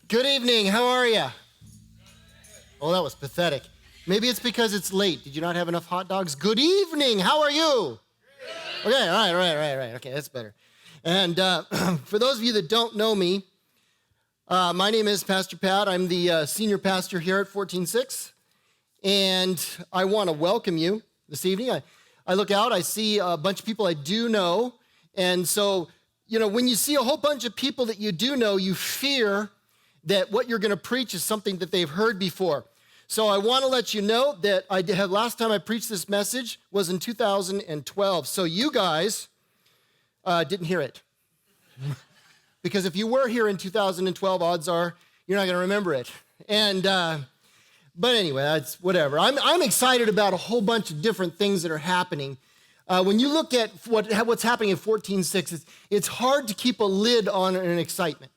Good evening. How are you? Oh, that was pathetic. Maybe it's because it's late. Did you not have enough hot dogs? Good evening. How are you? Okay, all right. Okay, that's better. And for those of you that don't know me, my name is Pastor Pat. I'm the senior pastor here at 14-6. And I want to welcome you this evening. I look out, I see a bunch of people I do know. And so, when you see a whole bunch of people that you do know, you fear that what you're going to preach is something that they've heard before. So I want to let you know that last time I preached this message was in 2012. So you guys didn't hear it. Because if you were here in 2012, odds are you're not going to remember it. And but anyway, that's whatever. I'm excited about a whole bunch of different things that are happening. When you look at what's happening in 14-6, it's hard to keep a lid on an excitement.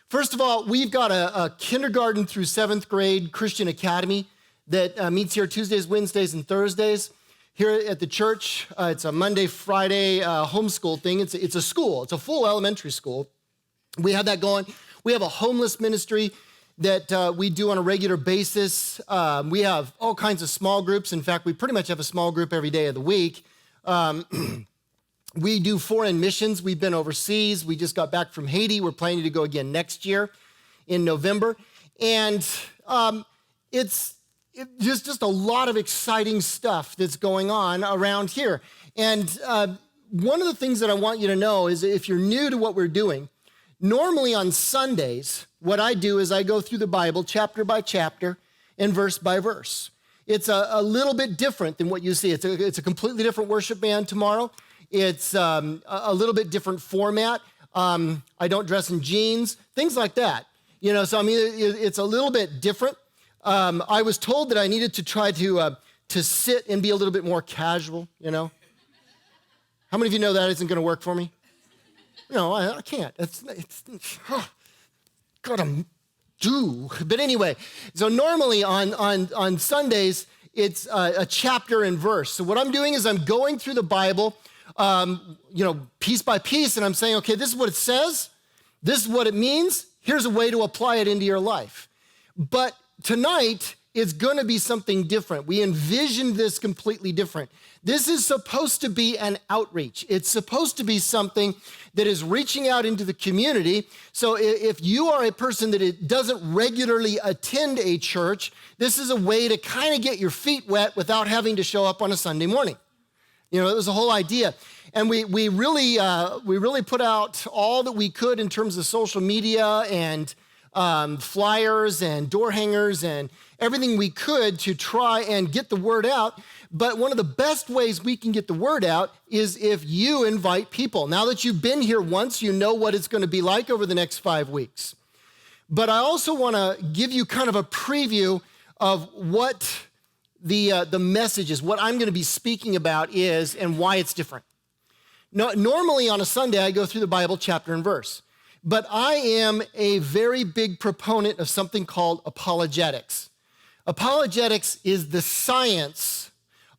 First of all, we've got a kindergarten through 7th grade Christian academy that meets here Tuesdays, Wednesdays, and Thursdays. Here at the church, it's a Monday, Friday homeschool thing. It's a school. It's a full elementary school. We have that going. We have a homeless ministry that we do on a regular basis. We have all kinds of small groups. In fact, we pretty much have a small group every day of the week. We do foreign missions. We've been overseas. We just got back from Haiti. We're planning to go again next year in November. And it's just a lot of exciting stuff that's going on around here. And one of the things that I want you to know is if you're new to what we're doing, normally on Sundays, what I do is I go through the Bible chapter by chapter and verse by verse. It's a little bit different than what you see. It's a completely different worship band tomorrow. It's a little bit different format. I don't dress in jeans, things like that. So it's a little bit different. I was told that I needed to try to sit and be a little bit more casual, How many of you know that isn't going to work for me? No, I can't. It's gotta do. But anyway, so normally on Sundays, it's a chapter and verse. So what I'm doing is I'm going through the Bible, piece by piece, and I'm saying, okay, this is what it says. This is what it means. Here's a way to apply it into your life. But tonight, it's going to be something different. We envisioned this completely different. This is supposed to be an outreach. It's supposed to be something that is reaching out into the community. So if you are a person that doesn't regularly attend a church, this is a way to kind of get your feet wet without having to show up on a Sunday morning. It was the whole idea. And we really put out all that we could in terms of social media and flyers and door hangers and everything we could to try and get the word out. But one of the best ways we can get the word out is if you invite people. Now that you've been here once, you know what it's going to be like over the next 5 weeks. But I also want to give you kind of a preview of what the message is, what I'm going to be speaking about is, and why it's different. Normally on a Sunday, I go through the Bible chapter and verse. But I am a very big proponent of something called apologetics. Apologetics is the science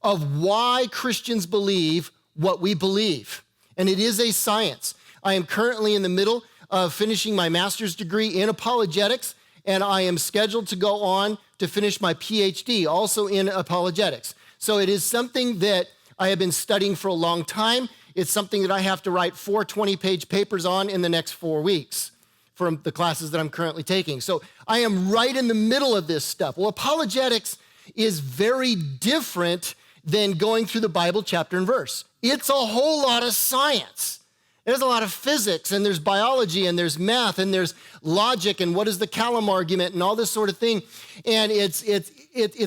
of why Christians believe what we believe. And it is a science. I am currently in the middle of finishing my master's degree in apologetics, and I am scheduled to go on to finish my PhD, also in apologetics. So it is something that I have been studying for a long time. It's something that I have to write 4 20-page papers on in the next 4 weeks from the classes that I'm currently taking. So I am right in the middle of this stuff. Well, apologetics is very different than going through the Bible chapter and verse. It's a whole lot of science. There's a lot of physics, and there's biology, and there's math, and there's logic, and what is the Calum argument, and all this sort of thing. And it's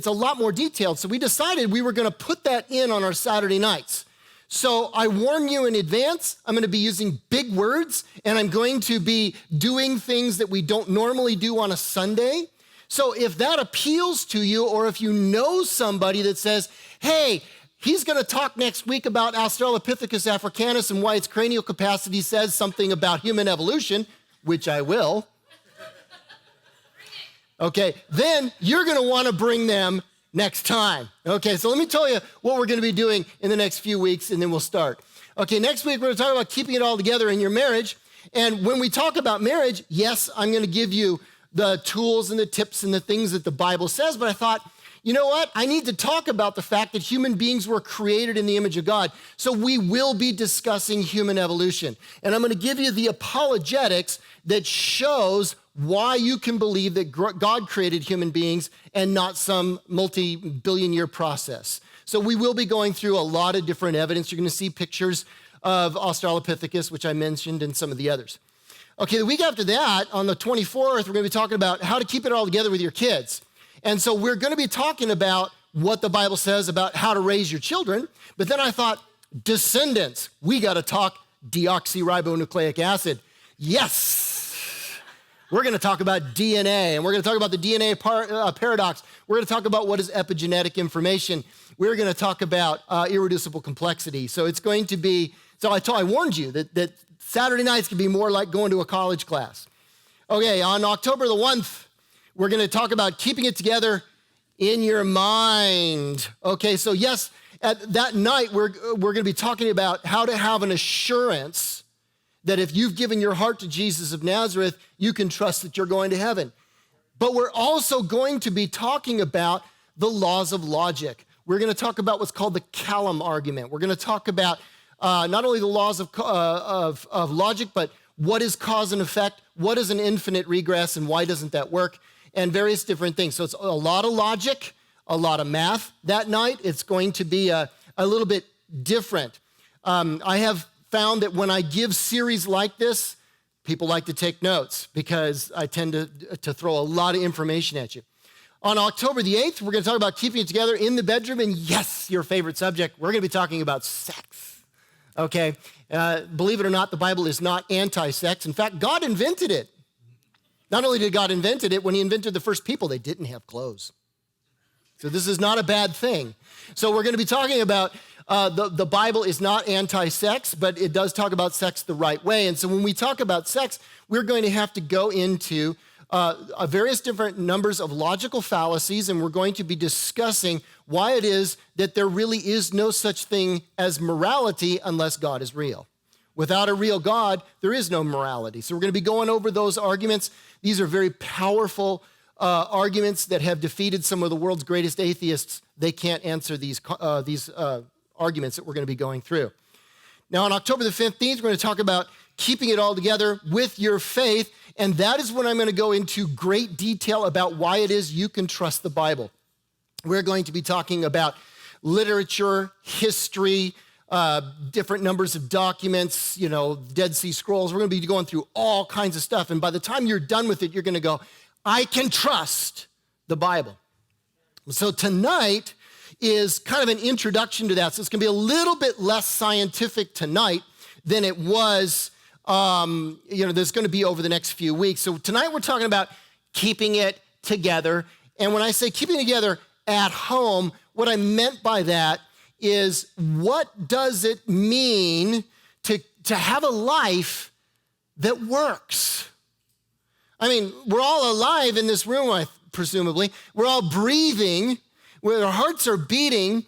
a lot more detailed. So we decided we were going to put that in on our Saturday nights. So I warn you in advance, I'm going to be using big words, and I'm going to be doing things that we don't normally do on a Sunday. So if that appeals to you, or if you know somebody that says, hey, he's going to talk next week about Australopithecus africanus and why its cranial capacity says something about human evolution, which I will. Okay, then you're going to want to bring them next time. Okay, so let me tell you what we're going to be doing in the next few weeks, and then we'll start. Okay, next week we're going to talk about keeping it all together in your marriage. And when we talk about marriage, yes, I'm going to give you the tools and the tips and the things that the Bible says, but I thought, you know what? I need to talk about the fact that human beings were created in the image of God. So we will be discussing human evolution. And I'm going to give you the apologetics that shows why you can believe that God created human beings and not some multi-billion year process. So we will be going through a lot of different evidence. You're going to see pictures of Australopithecus, which I mentioned, and some of the others. Okay, the week after that, on the 24th, we're going to be talking about how to keep it all together with your kids. And so we're going to be talking about what the Bible says about how to raise your children. But then I thought, descendants, we got to talk deoxyribonucleic acid. Yes! We're going to talk about DNA, and we're going to talk about the DNA paradox. We're going to talk about what is epigenetic information. We're going to talk about irreducible complexity. So it's going to be, I warned you that Saturday nights can be more like going to a college class. Okay, on October the 1st, we're going to talk about keeping it together in your mind. Okay, so yes, at that night, we're going to be talking about how to have an assurance that if you've given your heart to Jesus of Nazareth, you can trust that you're going to heaven. But we're also going to be talking about the laws of logic. We're going to talk about what's called the Callum argument. We're going to talk about not only the laws of logic, but what is cause and effect, what is an infinite regress, and why doesn't that work, and various different things. So it's a lot of logic, a lot of math that night. It's going to be a little bit different. I have found that when I give series like this, people like to take notes because I tend to throw a lot of information at you. On October the 8th, we're going to talk about keeping it together in the bedroom. And yes, your favorite subject, we're going to be talking about sex. Okay? Believe it or not, the Bible is not anti-sex. In fact, God invented it. Not only did God invent it, when he invented the first people, they didn't have clothes. So this is not a bad thing. So we're going to be talking about the Bible is not anti-sex, but it does talk about sex the right way. And so when we talk about sex, we're going to have to go into various different numbers of logical fallacies, and we're going to be discussing why it is that there really is no such thing as morality unless God is real. Without a real God, there is no morality. So we're going to be going over those arguments. These are very powerful arguments that have defeated some of the world's greatest atheists. They can't answer these arguments that we're going to be going through. Now, on October the 15th, we're going to talk about keeping it all together with your faith, and that is when I'm going to go into great detail about why it is you can trust the Bible. We're going to be talking about literature, history, different numbers of documents, Dead Sea Scrolls. We're going to be going through all kinds of stuff, and by the time you're done with it, you're going to go, I can trust the Bible. So tonight is kind of an introduction to that. So it's going to be a little bit less scientific tonight than it was, there's going to be over the next few weeks. So tonight we're talking about keeping it together. And when I say keeping it together at home, what I meant by that is what does it mean to have a life that works? I mean, we're all alive in this room, presumably. We're all breathing, where our hearts are beating,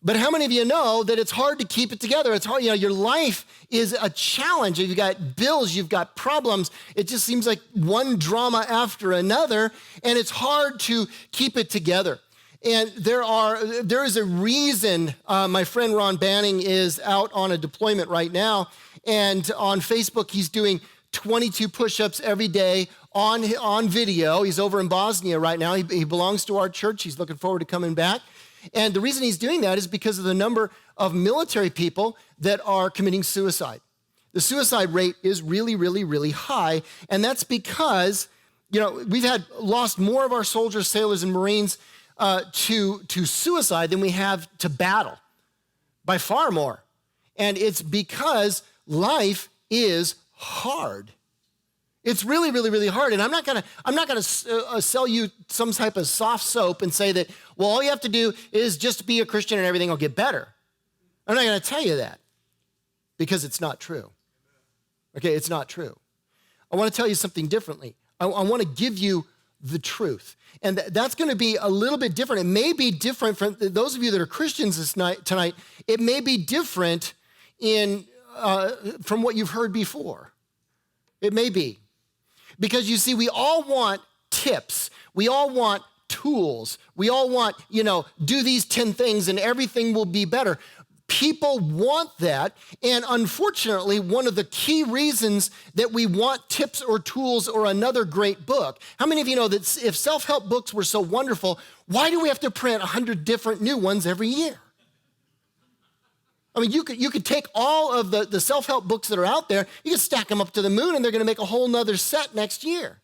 but how many of you know that it's hard to keep it together? It's hard, your life is a challenge. You've got bills, you've got problems. It just seems like one drama after another, and it's hard to keep it together. And there is a reason. My friend Ron Banning is out on a deployment right now, and on Facebook he's doing 22 push-ups every day on video. He's over in Bosnia right now. He belongs to our church. He's looking forward to coming back. And the reason he's doing that is because of the number of military people that are committing suicide. The suicide rate is really, really, really high. And that's because, we've lost more of our soldiers, sailors, and Marines to suicide than we have to battle, by far more. And it's because life is hard. It's really, really, really hard. And I'm not gonna sell you some type of soft soap and say that, well, all you have to do is just be a Christian and everything will get better. I'm not gonna tell you that because it's not true. Okay, it's not true. I wanna tell you something differently. I wanna give you the truth. And that's gonna be a little bit different. It may be different from those of you that are Christians tonight. It may be different from what you've heard before. It may be. Because you see, we all want tips. We all want tools. We all want, do these 10 things and everything will be better. People want that, and unfortunately, one of the key reasons that we want tips or tools or another great book. How many of you know that if self-help books were so wonderful, why do we have to print 100 different new ones every year? I mean, you could take all of the self-help books that are out there, you can stack them up to the moon, and they're going to make a whole nother set next year.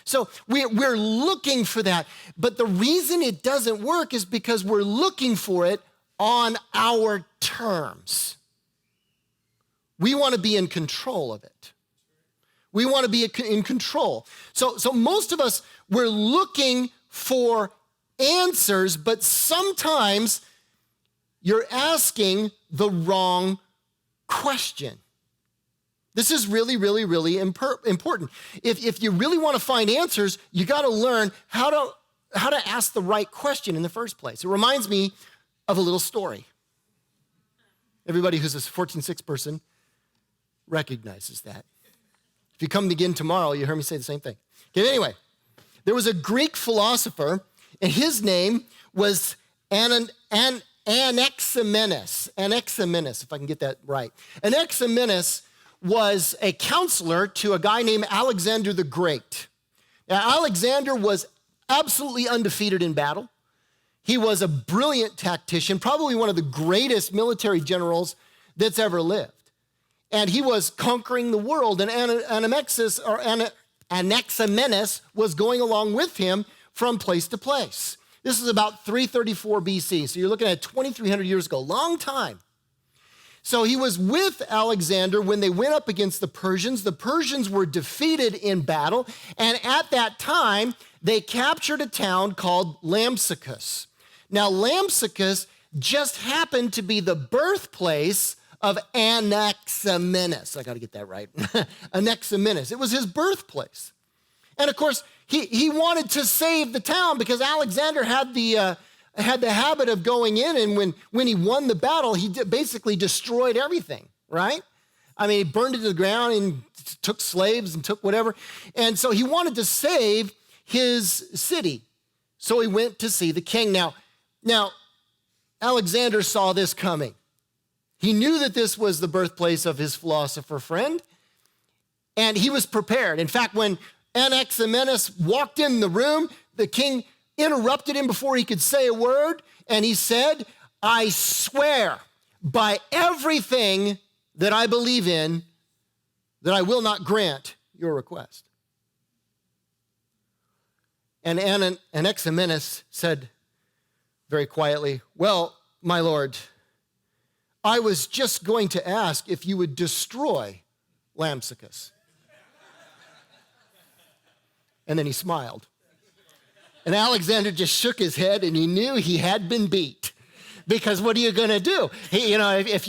So we're looking for that, but the reason it doesn't work is because we're looking for it on our terms. We want to be in control of it. We want to be in control. So most of us, we're looking for answers, but sometimes you're asking the wrong question. This is really, really, really important. If you really want to find answers, you got to learn how to ask the right question in the first place. It reminds me of a little story. Everybody who's a 14-6 person recognizes that. If you come again tomorrow, you hear me say the same thing. Okay, anyway, there was a Greek philosopher, and his name was Anaximenes, if I can get that right. Anaximenes was a counselor to a guy named Alexander the Great. Now, Alexander was absolutely undefeated in battle. He was a brilliant tactician, probably one of the greatest military generals that's ever lived. And he was conquering the world, and Anaximenes was going along with him from place to place. This is about 334 BC, so you're looking at 2,300 years ago, long time. So he was with Alexander when they went up against the Persians. The Persians were defeated in battle, and at that time, they captured a town called Lampsacus. Now, Lampsacus just happened to be the birthplace of Anaximenes. I got to get that right. Anaximenes. It was his birthplace. And of course, he wanted to save the town because Alexander had the habit of going in, and when he won the battle, he basically destroyed everything, right? I mean, he burned it to the ground and took slaves and took whatever. And so he wanted to save his city. So he went to see the king. Now, Alexander saw this coming. He knew that this was the birthplace of his philosopher friend, and he was prepared. In fact, when Anaximenes walked in the room, the king interrupted him before he could say a word, and he said, "I swear by everything that I believe in that I will not grant your request." And Anaximenes said very quietly, "Well, my lord, I was just going to ask if you would destroy Lampsacus." And then he smiled. And Alexander just shook his head, and he knew he had been beat. Because what are you going to do? If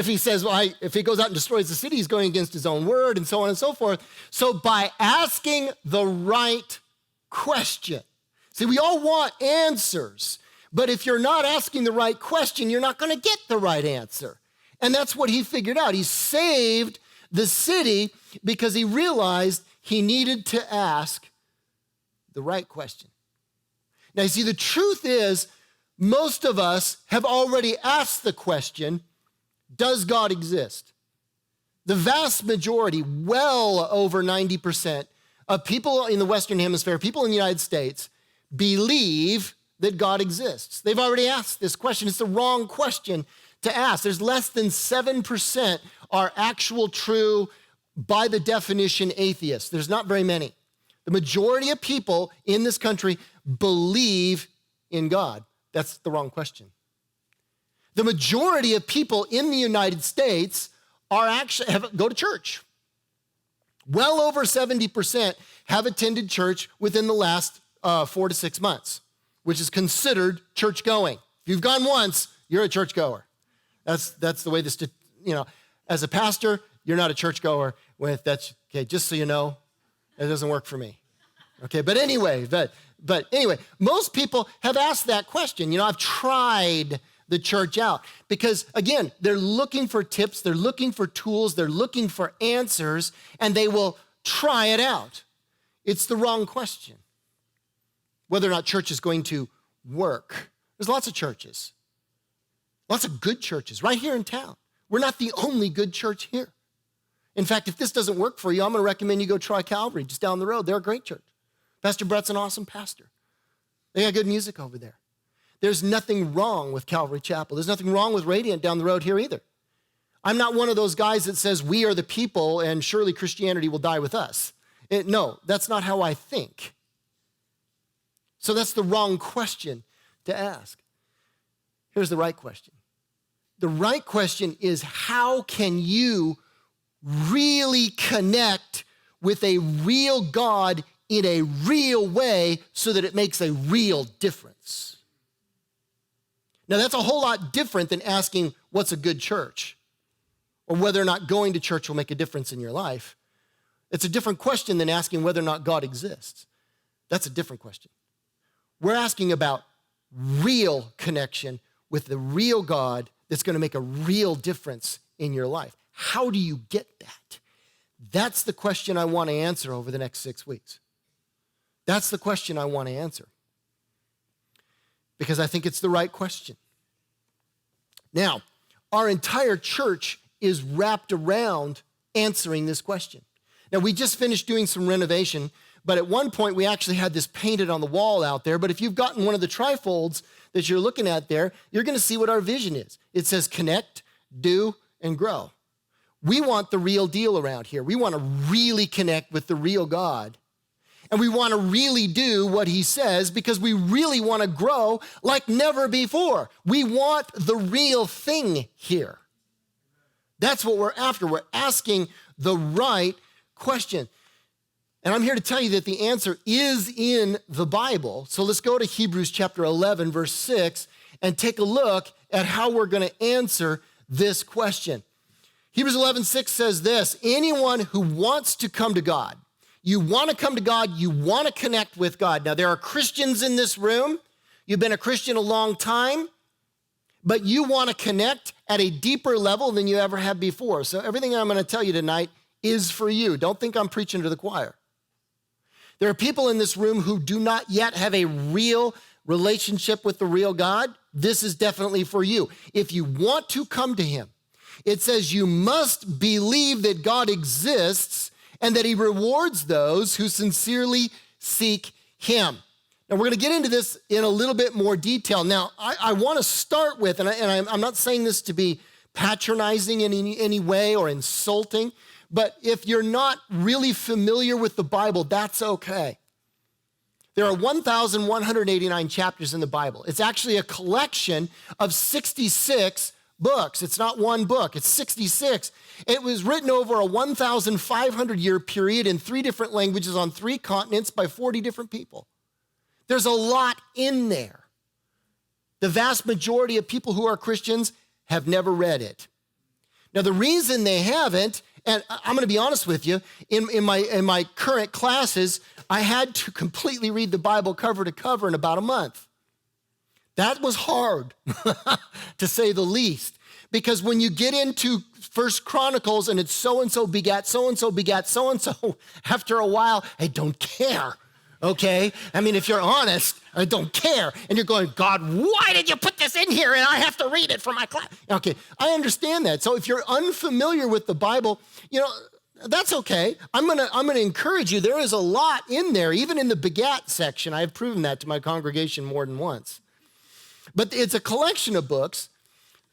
he says, well, if he goes out and destroys the city, he's going against his own word, and so on and so forth. So by asking the right question, see, we all want answers, but if you're not asking the right question, you're not going to get the right answer. And that's what he figured out. He saved the city because he realized he needed to ask the right question. Now, you see, the truth is, most of us have already asked the question, does God exist? The vast majority, well over 90% of people in the Western Hemisphere, people in the United States, believe that God exists. They've already asked this question. It's the wrong question to ask. There's less than 7% are actual true, by the definition, atheists. There's not very many. The majority of people in this country believe in God. That's the wrong question. The majority of people in the United States go to church. Well over 70% have attended church within the last 4 to 6 months, which is considered church going. If you've gone once, you're a church goer. That's the way this, as a pastor, you're not a church goer. That's okay. Just so you know, it doesn't work for me. Okay, but anyway, most people have asked that question. I've tried the church out because, again, they're looking for tips, they're looking for tools, they're looking for answers, and they will try it out. It's the wrong question. Whether or not church is going to work. There's lots of churches. Lots of good churches right here in town. We're not the only good church here. In fact, if this doesn't work for you, I'm going to recommend you go try Calvary just down the road. They're a great church. Pastor Brett's an awesome pastor. They got good music over there. There's nothing wrong with Calvary Chapel. There's nothing wrong with Radiant down the road here either. I'm not one of those guys that says we are the people and surely Christianity will die with us. No, that's not how I think. So that's the wrong question to ask. Here's the right question. The right question is, how can you really connect with a real God in a real way so that it makes a real difference? Now, that's a whole lot different than asking what's a good church or whether or not going to church will make a difference in your life. It's a different question than asking whether or not God exists. That's a different question. We're asking about real connection with the real God that's going to make a real difference in your life. How do you get that? That's the question I want to answer over the next 6 weeks. That's the question I want to answer because I think it's the right question. Now, our entire church is wrapped around answering this question. Now, we just finished doing some renovation, but at one point we actually had this painted on the wall out there. But if you've gotten one of the trifolds that you're looking at there, you're going to see what our vision is. It says connect, do, and grow. We want the real deal around here. We want to really connect with the real God. And we want to really do what he says because we really want to grow like never before. We want the real thing here. That's what we're after. We're asking the right question. And I'm here to tell you that the answer is in the Bible. So let's go to Hebrews chapter 11, verse 6, and take a look at how we're going to answer this question. Hebrews 11:6 says this: anyone who wants to come to God, you want to come to God, you want to connect with God. Now, there are Christians in this room. You've been a Christian a long time, but you want to connect at a deeper level than you ever have before. So everything I'm going to tell you tonight is for you. Don't think I'm preaching to the choir. There are people in this room who do not yet have a real relationship with the real God. This is definitely for you. If you want to come to him, it says you must believe that God exists and that he rewards those who sincerely seek him. Now, we're going to get into this in a little bit more detail. Now, I want to start with, and I'm not saying this to be patronizing in any way or insulting, but if you're not really familiar with the Bible, that's okay. There are 1,189 chapters in the Bible. It's actually a collection of 66 books. It's not one book, it's 66. It was written over a 1,500-year period in 3 different languages on 3 continents by 40 different people. There's a lot in there. The vast majority of people who are Christians have never read it. Now, the reason they haven't, and I'm going to be honest with you, in my current classes, I had to completely read the Bible cover to cover in about a month. That was hard, to say the least, because when you get into First Chronicles and it's so-and-so begat so-and-so begat so-and-so, after a while, I don't care, okay? I mean, if you're honest, I don't care. And you're going, God, why did you put this in here and I have to read it for my class? Okay, I understand that. So if you're unfamiliar with the Bible, that's okay. I'm gonna encourage you. There is a lot in there, even in the begat section. I've proven that to my congregation more than once. But it's a collection of books.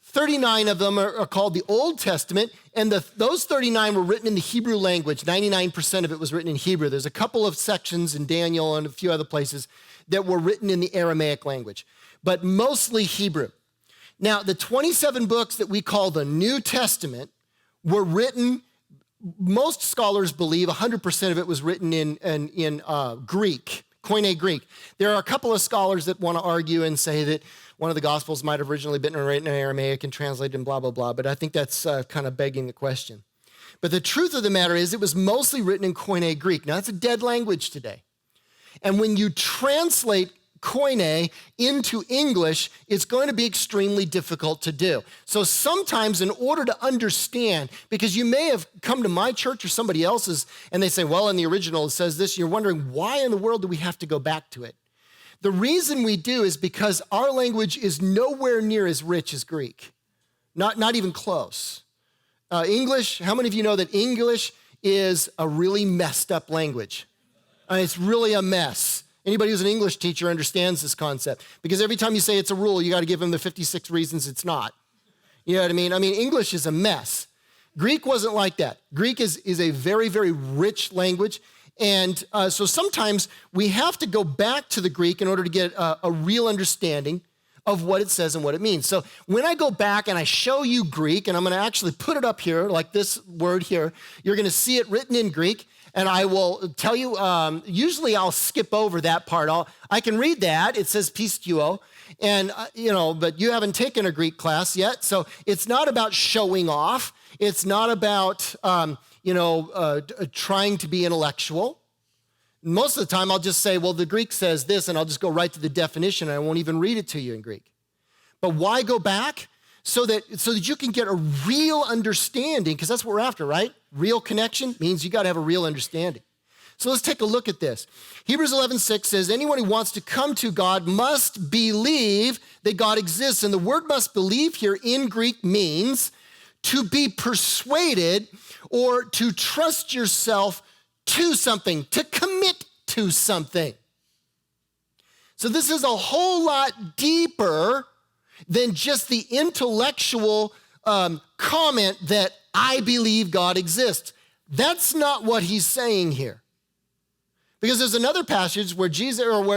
39 of them are called the Old Testament, and those 39 were written in the Hebrew language. 99% of it was written in Hebrew. There's a couple of sections in Daniel and a few other places that were written in the Aramaic language, but mostly Hebrew. Now, the 27 books that we call the New Testament were written, most scholars believe 100% of it was written in Greek, Koine Greek. There are a couple of scholars that want to argue and say that one of the Gospels might have originally been written in Aramaic and translated in blah, blah, blah, but I think that's kind of begging the question. But the truth of the matter is it was mostly written in Koine Greek. Now, that's a dead language today. And when you translate Koine into English, it's going to be extremely difficult to do. So sometimes in order to understand, because you may have come to my church or somebody else's and they say, well, in the original it says this, and you're wondering, why in the world do we have to go back to it? The reason we do is because our language is nowhere near as rich as Greek. Not even close. English, how many of you know that English is a really messed up language? It's really a mess. Anybody who's an English teacher understands this concept, because every time you say it's a rule, you got to give them the 56 reasons it's not. You know what I mean? English is a mess. Greek wasn't like that. Greek is a very, very rich language. And so sometimes we have to go back to the Greek in order to get a real understanding of what it says and what it means. So when I go back and I show you Greek, and I'm going to actually put it up here, like this word here, you're going to see it written in Greek, and I will tell you, usually I'll skip over that part. I can read that. It says pisteuo, and, but you haven't taken a Greek class yet, so it's not about showing off. It's not about, trying to be intellectual. Most of the time, I'll just say, well, the Greek says this, and I'll just go right to the definition, and I won't even read it to you in Greek. But why go back? So that you can get a real understanding, because that's what we're after, right? Real connection means you got to have a real understanding. So let's take a look at this. Hebrews 11:6 says, anyone who wants to come to God must believe that God exists. And the word must believe here in Greek means to be persuaded or to trust yourself to something, to commit to something. So this is a whole lot deeper than just the intellectual comment that I believe God exists. That's not what he's saying here. Because there's another passage where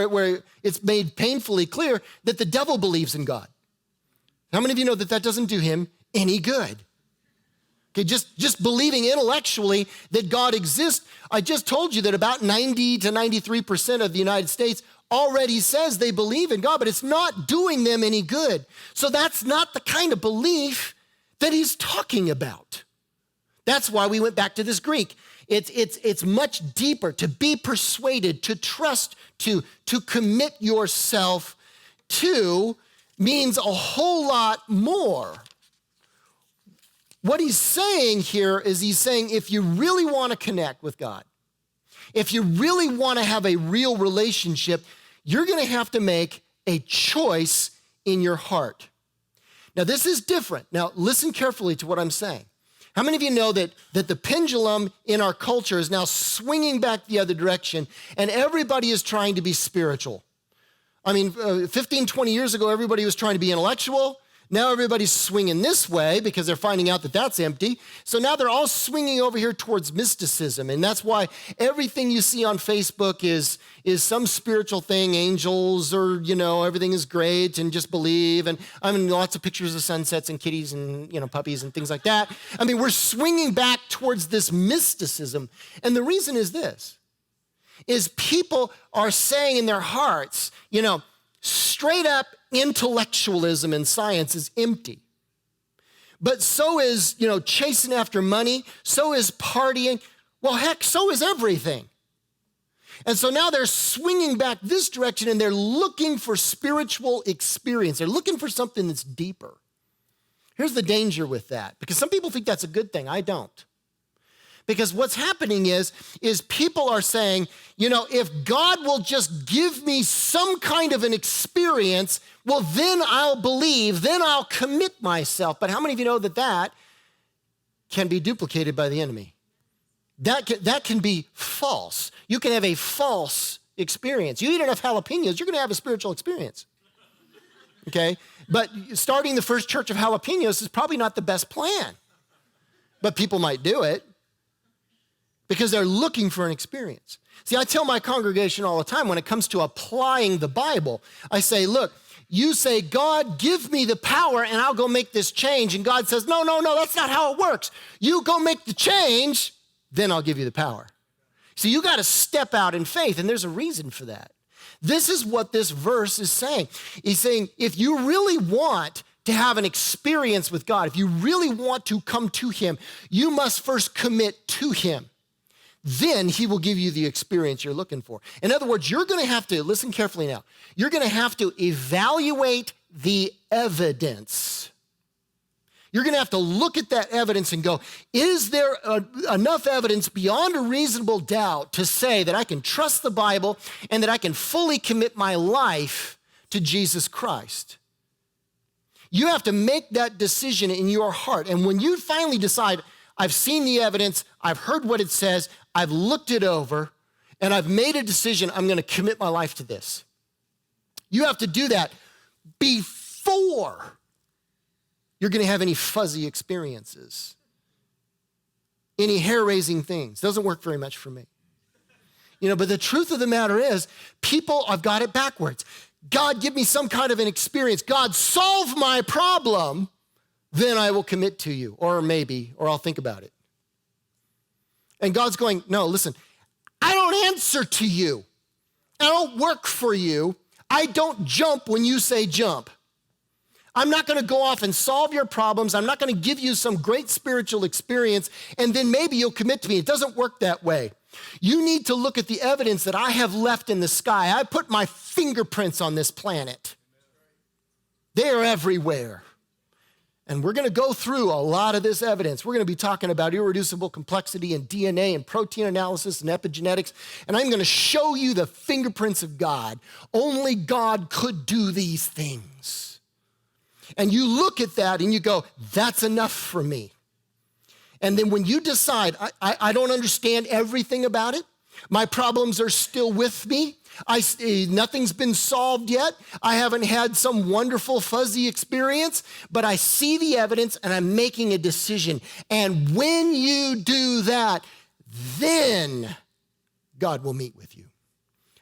where it's made painfully clear that the devil believes in God. How many of you know that doesn't do him any good? Okay, just believing intellectually that God exists. I just told you that about 90 to 93% of the United States already says they believe in God, but it's not doing them any good. So that's not the kind of belief that he's talking about. That's why we went back to this Greek. It's much deeper. To be persuaded, to trust, to commit yourself to means a whole lot more. What he's saying here is he's saying if you really want to connect with God, if you really want to have a real relationship, you're going to have to make a choice in your heart. Now, this is different. Now, listen carefully to what I'm saying. How many of you know that the pendulum in our culture is now swinging back the other direction, and everybody is trying to be spiritual? 15, 20 years ago, everybody was trying to be intellectual. Now everybody's swinging this way because they're finding out that that's empty. So now they're all swinging over here towards mysticism. And that's why everything you see on Facebook is some spiritual thing, angels, or, everything is great and just believe. And lots of pictures of sunsets and kitties and, puppies and things like that. We're swinging back towards this mysticism. And the reason is this, is people are saying in their hearts, straight up intellectualism and science is empty. But so is, chasing after money, so is partying. Well, heck, so is everything. And so now they're swinging back this direction and they're looking for spiritual experience. They're looking for something that's deeper. Here's the danger with that, because some people think that's a good thing. I don't. Because what's happening is people are saying, if God will just give me some kind of an experience, well, then I'll believe, then I'll commit myself. But how many of you know that can be duplicated by the enemy? That can be false. You can have a false experience. You eat enough jalapenos, you're going to have a spiritual experience. Okay? But starting the first church of jalapenos is probably not the best plan. But people might do it, because they're looking for an experience. See, I tell my congregation all the time when it comes to applying the Bible, I say, look, you say, God, give me the power and I'll go make this change. And God says, no, that's not how it works. You go make the change, then I'll give you the power. So you got to step out in faith, and there's a reason for that. This is what this verse is saying. He's saying, if you really want to have an experience with God, if you really want to come to him, you must first commit to him. then he will give you the experience you're looking for. In other words, you're going to have to, listen carefully now, you're going to have to evaluate the evidence. You're going to have to look at that evidence and go, is there enough evidence beyond a reasonable doubt to say that I can trust the Bible and that I can fully commit my life to Jesus Christ? You have to make that decision in your heart. And when you finally decide, I've seen the evidence, I've heard what it says, I've looked it over, and I've made a decision, I'm going to commit my life to this. You have to do that before you're going to have any fuzzy experiences, any hair-raising things. Doesn't work very much for me. But the truth of the matter is, people have got it backwards. God, give me some kind of an experience. God, solve my problem, then I will commit to you, or I'll think about it. And God's going, no, listen, I don't answer to you. I don't work for you. I don't jump when you say jump. I'm not going to go off and solve your problems. I'm not going to give you some great spiritual experience, and then maybe you'll commit to me. It doesn't work that way. You need to look at the evidence that I have left in the sky. I put my fingerprints on this planet. They are everywhere. And we're going to go through a lot of this evidence. We're going to be talking about irreducible complexity and DNA and protein analysis and epigenetics. And I'm going to show you the fingerprints of God. Only God could do these things. And you look at that and you go, that's enough for me. And then when you decide, I don't understand everything about it, my problems are still with me, nothing's been solved yet, I haven't had some wonderful fuzzy experience, but I see the evidence and I'm making a decision. And when you do that, then God will meet with you.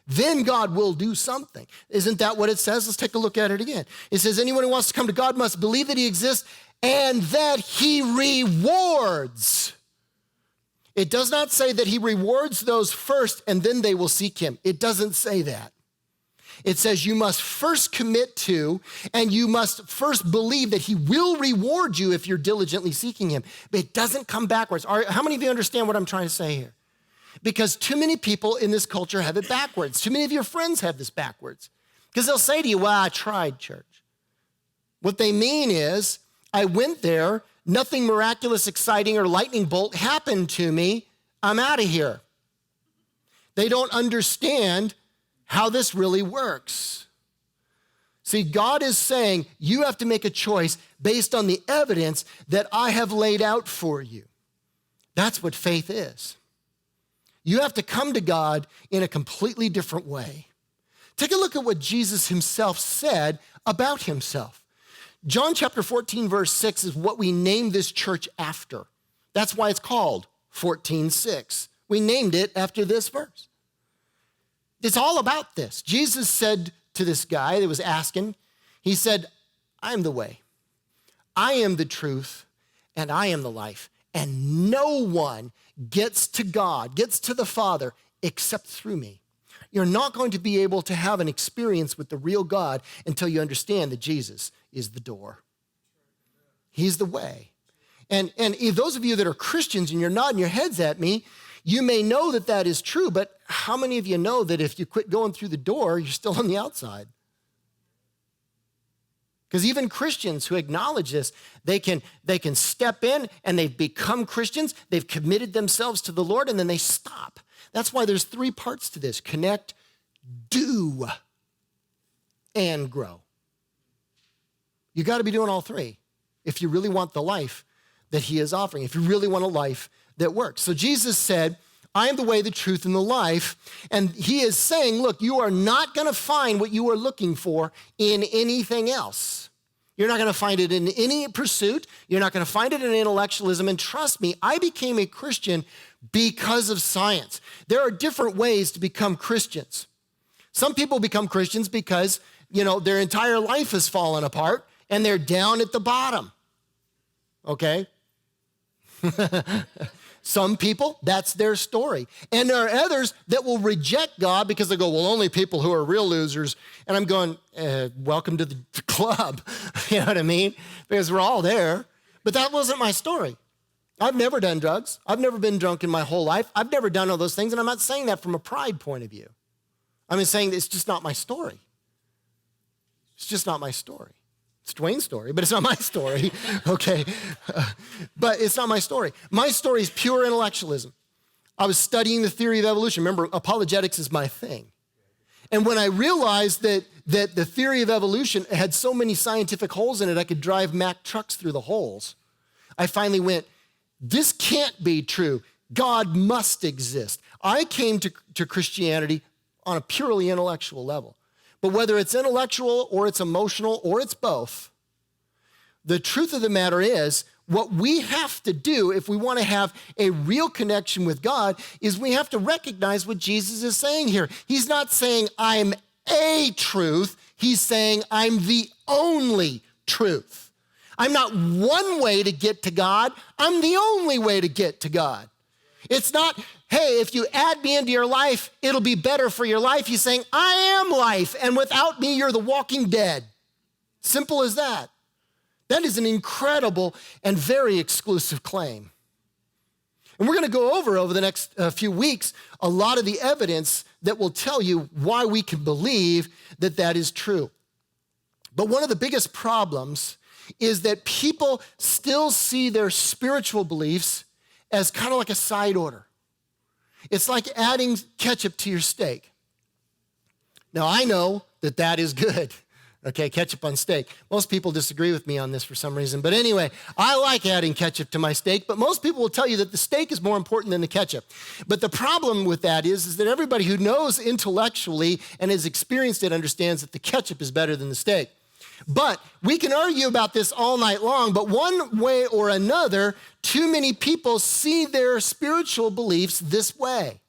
Then God will do something. Isn't that what it says? Let's take a look at it again. It says, anyone who wants to come to God must believe that he exists and that he rewards. It does not say that he rewards those first and then they will seek him. It doesn't say that. It says you must first commit to and you must first believe that he will reward you if you're diligently seeking him. But it doesn't come backwards. How many of you understand what I'm trying to say here? Because too many people in this culture have it backwards. Too many of your friends have this backwards. Because they'll say to you, well, I tried church. What they mean is, I went there, nothing miraculous, exciting, or lightning bolt happened to me, I'm out of here. They don't understand how this really works. See, God is saying you have to make a choice based on the evidence that I have laid out for you. That's what faith is. You have to come to God in a completely different way. Take a look at what Jesus himself said about himself. John chapter 14, verse 6 is what we named this church after. That's why it's called 14:6. We named it after this verse. It's all about this. Jesus said to this guy that was asking, he said, I am the way, I am the truth, and I am the life. And no one gets to God, gets to the Father, except through me. You're not going to be able to have an experience with the real God until you understand that Jesus is the door. He's the way. And if those of you that are Christians and you're nodding your heads at me, you may know that that is true, but how many of you know that if you quit going through the door, you're still on the outside? Because even Christians who acknowledge this, they can step in and they've become Christians, they've committed themselves to the Lord, and then they stop. That's why there's 3 parts to this: connect, do, and grow. You got to be doing all 3 if you really want the life that he is offering, if you really want a life that works. So Jesus said, I am the way, the truth, and the life. And he is saying, look, you are not going to find what you are looking for in anything else. You're not going to find it in any pursuit. You're not going to find it in intellectualism. And trust me, I became a Christian because of science. There are different ways to become Christians. Some people become Christians because, their entire life has fallen apart and they're down at the bottom. Okay? Some people, that's their story. And there are others that will reject God because they go, well, only people who are real losers. And I'm going, welcome to the club. You know what I mean? Because we're all there. But that wasn't my story. I've never done drugs. I've never been drunk in my whole life. I've never done all those things, and I'm not saying that from a pride point of view. I'm saying it's just not my story. It's just not my story. It's Dwayne's story, but it's not my story, okay? But it's not my story. My story is pure intellectualism. I was studying the theory of evolution. Remember, apologetics is my thing. And when I realized that the theory of evolution had so many scientific holes in it, I could drive Mack trucks through the holes, I finally went, this can't be true. God must exist. I came to Christianity on a purely intellectual level. But whether it's intellectual or it's emotional or it's both, the truth of the matter is what we have to do if we want to have a real connection with God is we have to recognize what Jesus is saying here. He's not saying I'm a truth. He's saying I'm the only truth. I'm not one way to get to God. I'm the only way to get to God. It's not, hey, if you add me into your life, it'll be better for your life. He's saying, I am life, and without me, you're the walking dead. Simple as that. That is an incredible and very exclusive claim. And we're going to go over the next few weeks a lot of the evidence that will tell you why we can believe that that is true. But one of the biggest problems is that people still see their spiritual beliefs as kind of like a side order. It's like adding ketchup to your steak. Now, I know that that is good, okay, ketchup on steak. Most people disagree with me on this for some reason. But anyway, I like adding ketchup to my steak, but most people will tell you that the steak is more important than the ketchup. But the problem with that is that everybody who knows intellectually and has experienced it understands that the ketchup is better than the steak. But we can argue about this all night long, but one way or another, too many people see their spiritual beliefs this way.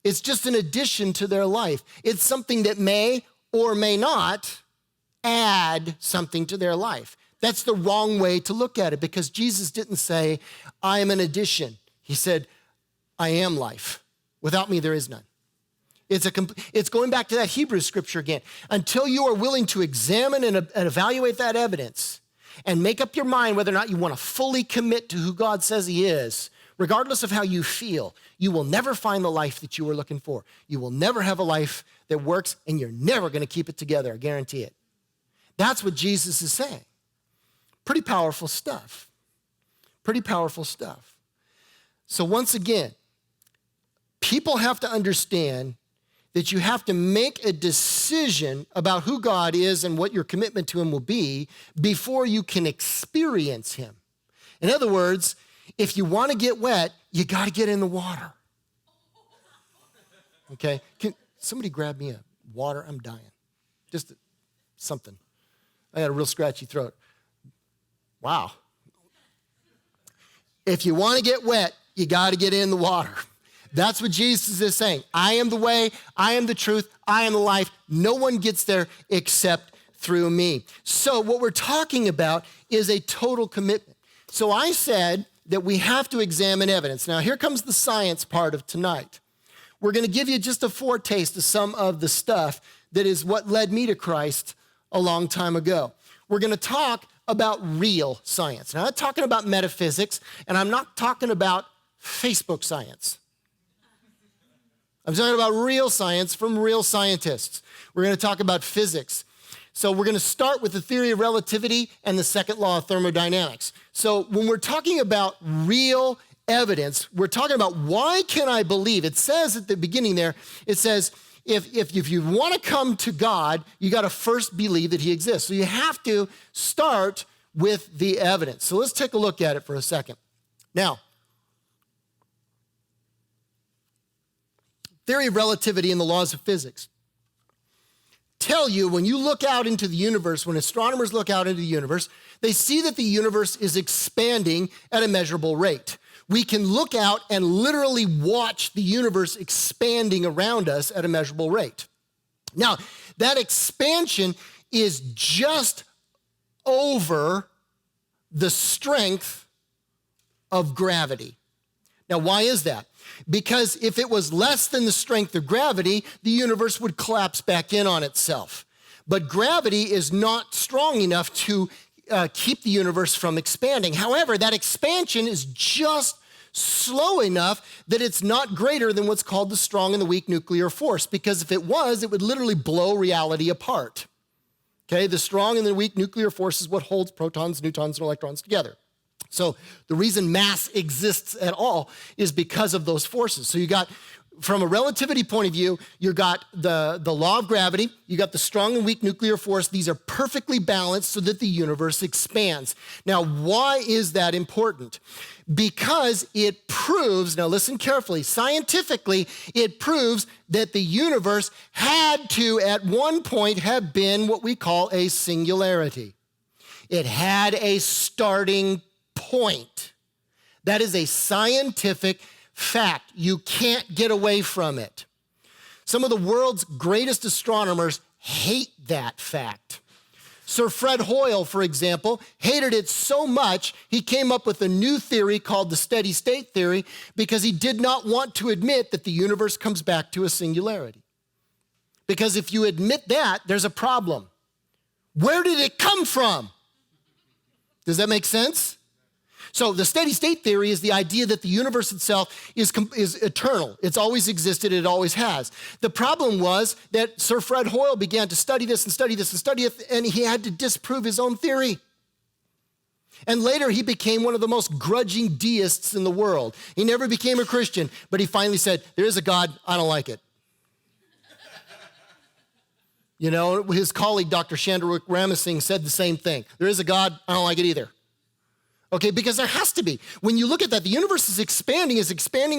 It's just an addition to their life. It's something that may or may not add something to their life. That's the wrong way to look at it because Jesus didn't say, I am an addition. He said, I am life. Without me, there is none. It's going back to that Hebrew scripture again. Until you are willing to examine and evaluate that evidence and make up your mind whether or not you want to fully commit to who God says he is, regardless of how you feel, you will never find the life that you were looking for. You will never have a life that works, and you're never going to keep it together, I guarantee it. That's what Jesus is saying. Pretty powerful stuff. Pretty powerful stuff. So once again, people have to understand that you have to make a decision about who God is and what your commitment to him will be before you can experience him. In other words, if you want to get wet, you got to get in the water. Okay? Can somebody grab me a water? I'm dying. Just something. I got a real scratchy throat. Wow. If you want to get wet, you got to get in the water. That's what Jesus is saying. I am the way, I am the truth, I am the life. No one gets there except through me. So what we're talking about is a total commitment. So I said that we have to examine evidence. Now here comes the science part of tonight. We're going to give you just a foretaste of some of the stuff that is what led me to Christ a long time ago. We're going to talk about real science. Now I'm not talking about metaphysics, and I'm not talking about Facebook science. I'm talking about real science from real scientists. We're going to talk about physics. So we're going to start with the theory of relativity and the second law of thermodynamics. So when we're talking about real evidence, we're talking about why can I believe? It says at the beginning there, it says, if you want to come to God, you got to first believe that he exists. So you have to start with the evidence. So let's take a look at it for a second. Now, theory of relativity and the laws of physics tell you when you look out into the universe, when astronomers look out into the universe, they see that the universe is expanding at a measurable rate. We can look out and literally watch the universe expanding around us at a measurable rate. Now, that expansion is just over the strength of gravity. Now, why is that? Because if it was less than the strength of gravity, the universe would collapse back in on itself. But gravity is not strong enough to keep the universe from expanding. However, that expansion is just slow enough that it's not greater than what's called the strong and the weak nuclear force, because if it was, it would literally blow reality apart. Okay, the strong and the weak nuclear force is what holds protons, neutrons, and electrons together. So the reason mass exists at all is because of those forces. So you got, from a relativity point of view, you got the law of gravity, you got the strong and weak nuclear force. These are perfectly balanced so that the universe expands. Now, why is that important? Because it proves, now listen carefully, scientifically, it proves that the universe had to, at one point, have been what we call a singularity. It had a starting point. That is a scientific fact. You can't get away from it. Some of the world's greatest astronomers hate that fact. Sir Fred Hoyle, for example, hated it so much, he came up with a new theory called the steady state theory because he did not want to admit that the universe comes back to a singularity. Because if you admit that, there's a problem. Where did it come from? Does that make sense? So the steady state theory is the idea that the universe itself is eternal. It's always existed, it always has. The problem was that Sir Fred Hoyle began to study this and study this and study it, and he had to disprove his own theory. And later he became one of the most grudging deists in the world. He never became a Christian, but he finally said, there is a God, I don't like it. You know, his colleague, Dr. Chandra Ramasinghe, said the same thing. There is a God, I don't like it either. Okay, because there has to be. When you look at that, the universe is expanding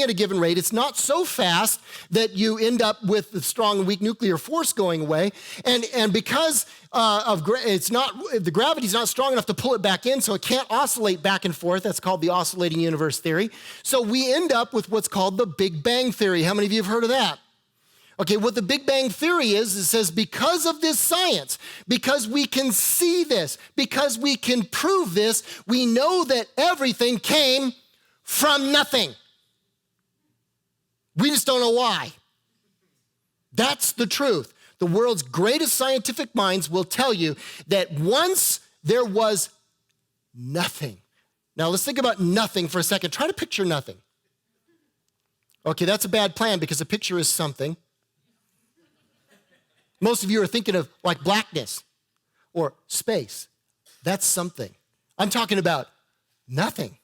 at a given rate. It's not so fast that you end up with the strong and weak nuclear force going away. And because the gravity's not strong enough to pull it back in, so it can't oscillate back and forth. That's called the oscillating universe theory. So we end up with what's called the Big Bang theory. How many of you have heard of that? Okay, what the Big Bang Theory is, it says because of this science, because we can see this, because we can prove this, we know that everything came from nothing. We just don't know why. That's the truth. The world's greatest scientific minds will tell you that once there was nothing. Now let's think about nothing for a second. Try to picture nothing. Okay, that's a bad plan because a picture is something. Most of you are thinking of like blackness or space. That's something. I'm talking about nothing.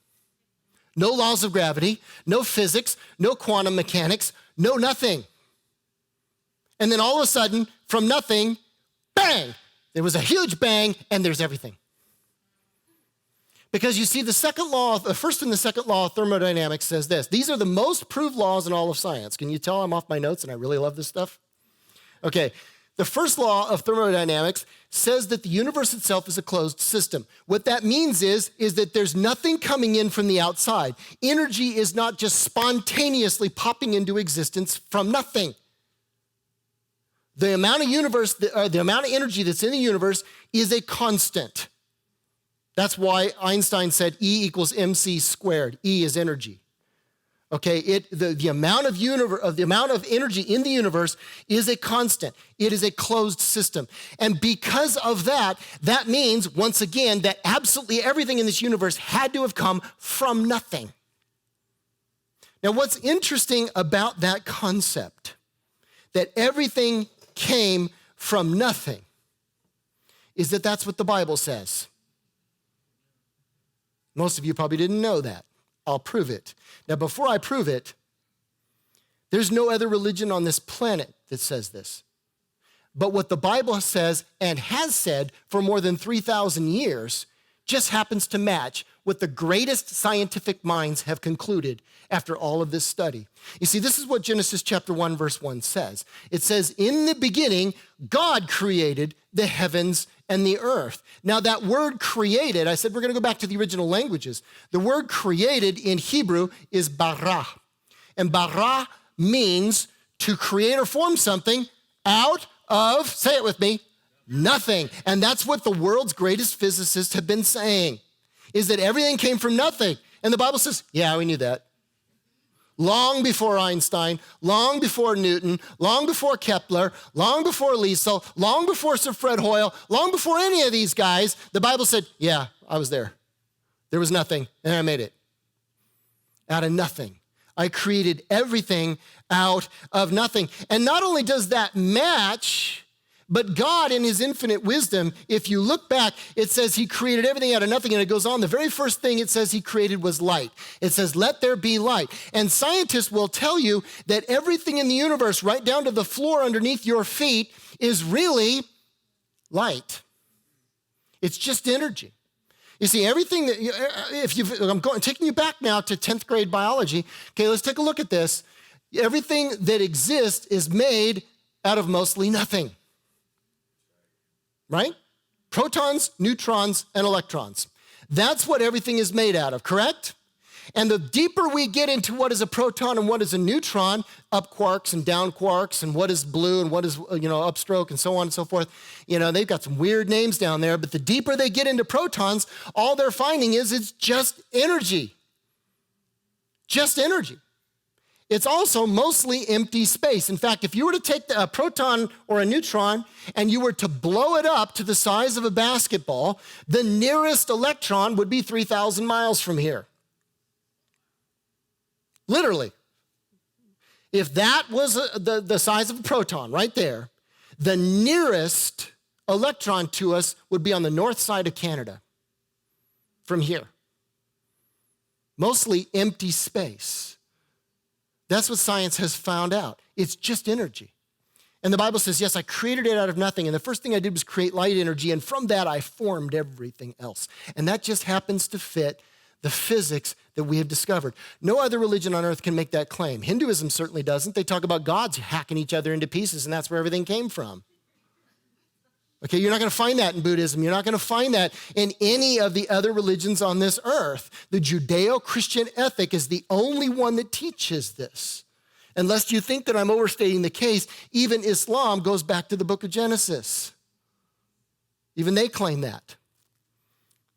No laws of gravity, no physics, no quantum mechanics, no nothing. And then all of a sudden, from nothing, bang, there was a huge bang and there's everything. Because you see, the first and the second law of thermodynamics says this. These are the most proved laws in all of science. Can you tell I'm off my notes and I really love this stuff? Okay. The first law of thermodynamics says that the universe itself is a closed system. What that means is that there's nothing coming in from the outside. Energy is not just spontaneously popping into existence from nothing. The amount of energy that's in the universe is a constant. That's why Einstein said E equals mc squared. E is energy. Okay, the amount of energy in the universe is a constant. It is a closed system. And because of that, that means, once again, that absolutely everything in this universe had to have come from nothing. Now, what's interesting about that concept, that everything came from nothing, is that that's what the Bible says. Most of you probably didn't know that. I'll prove it. Now, before I prove it, there's no other religion on this planet that says this. But what the Bible says and has said for more than 3,000 years just happens to match what the greatest scientific minds have concluded after all of this study. You see, this is what Genesis chapter 1, verse 1 says. It says, in the beginning, God created the heavens and the earth. Now that word created, I said we're going to go back to the original languages. The word created in Hebrew is bara. And bara means to create or form something out of, say it with me, nothing. And that's what the world's greatest physicists have been saying, is that everything came from nothing. And the Bible says, yeah, we knew that. long before Einstein, long before Newton, long before Kepler, long before Liesel, long before Sir Fred Hoyle, long before any of these guys, the Bible said, yeah, I was there. There was nothing, and I made it. Out of nothing. I created everything out of nothing. And not only does that match, but God in his infinite wisdom, if you look back, it says he created everything out of nothing, and it goes on. The very first thing it says he created was light. It says, let there be light. And scientists will tell you that everything in the universe, right down to the floor underneath your feet, is really light. It's just energy. You see, everything that, taking you back now to 10th grade biology. Okay, let's take a look at this. Everything that exists is made out of mostly nothing. Right? Protons, neutrons, and electrons. That's what everything is made out of, correct? And the deeper we get into what is a proton and what is a neutron, up quarks and down quarks, and what is blue and what is, upstroke and so on and so forth, they've got some weird names down there, but the deeper they get into protons, all they're finding is it's just energy. Just energy. It's also mostly empty space. In fact, if you were to take a proton or a neutron and you were to blow it up to the size of a basketball, the nearest electron would be 3,000 miles from here. Literally. If that was the size of a proton right there, the nearest electron to us would be on the north side of Canada from here. Mostly empty space. That's what science has found out. It's just energy. And the Bible says, yes, I created it out of nothing. And the first thing I did was create light energy. And from that, I formed everything else. And that just happens to fit the physics that we have discovered. No other religion on earth can make that claim. Hinduism certainly doesn't. They talk about gods hacking each other into pieces, and that's where everything came from. Okay, you're not going to find that in Buddhism. You're not going to find that in any of the other religions on this earth. The Judeo-Christian ethic is the only one that teaches this. Unless you think that I'm overstating the case, even Islam goes back to the book of Genesis. Even they claim that.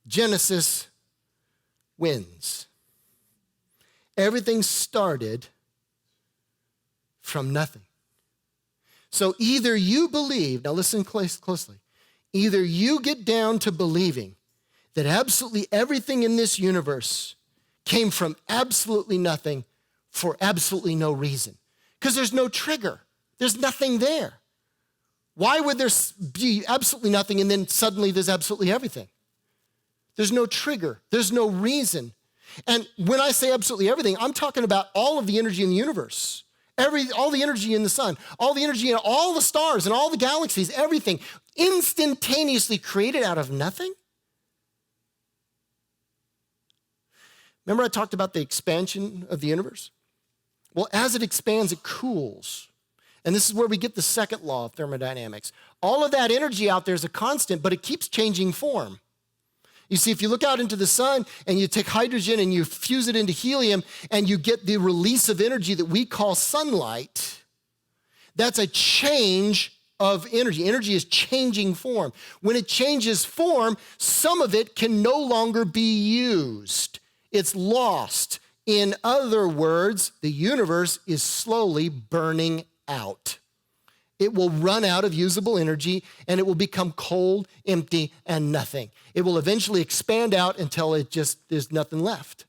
Genesis wins. Everything started from nothing. So either you believe, now listen closely, either you get down to believing that absolutely everything in this universe came from absolutely nothing for absolutely no reason. Because there's no trigger. There's nothing there. Why would there be absolutely nothing and then suddenly there's absolutely everything? There's no trigger. There's no reason. And when I say absolutely everything, I'm talking about all of the energy in the universe. All the energy in the sun, all the energy in all the stars and all the galaxies, everything instantaneously created out of nothing. Remember I talked about the expansion of the universe? Well, as it expands, it cools. And this is where we get the second law of thermodynamics. All of that energy out there is a constant, but it keeps changing form. You see, if you look out into the sun and you take hydrogen and you fuse it into helium and you get the release of energy that we call sunlight, that's a change of energy. Energy is changing form. When it changes form, some of it can no longer be used. It's lost. In other words, the universe is slowly burning out. It will run out of usable energy and it will become cold, empty, and nothing. It will eventually expand out until there's nothing left.